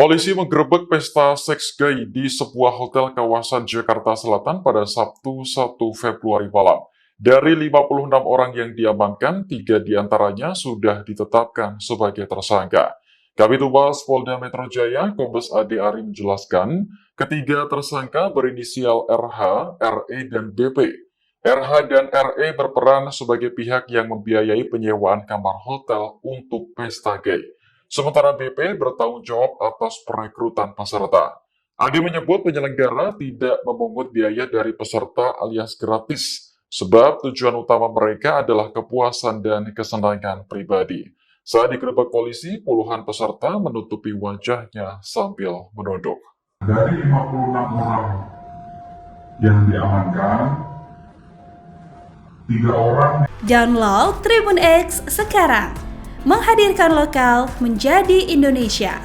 Polisi menggerebek pesta seks gay di sebuah hotel kawasan Jakarta Selatan pada Sabtu 1 Februari malam. Dari 56 orang yang diamankan, 3 diantaranya sudah ditetapkan sebagai tersangka. Kabid Humas Polda Metro Jaya, Kombes Ade Ari menjelaskan, ketiga tersangka berinisial RH, RE, dan BP. RH dan RE berperan sebagai pihak yang membiayai penyewaan kamar hotel untuk pesta gay. Sementara BP bertanggung jawab atas perekrutan peserta. Ade menyebut penyelenggara tidak memungut biaya dari peserta alias gratis, sebab tujuan utama mereka adalah kepuasan dan kesenangan pribadi. Saat digerebek polisi, puluhan peserta menutupi wajahnya sambil menunduk. Dari 56 orang yang diamankan, 3 orang Download Tribun X sekarang, menghadirkan lokal menjadi Indonesia.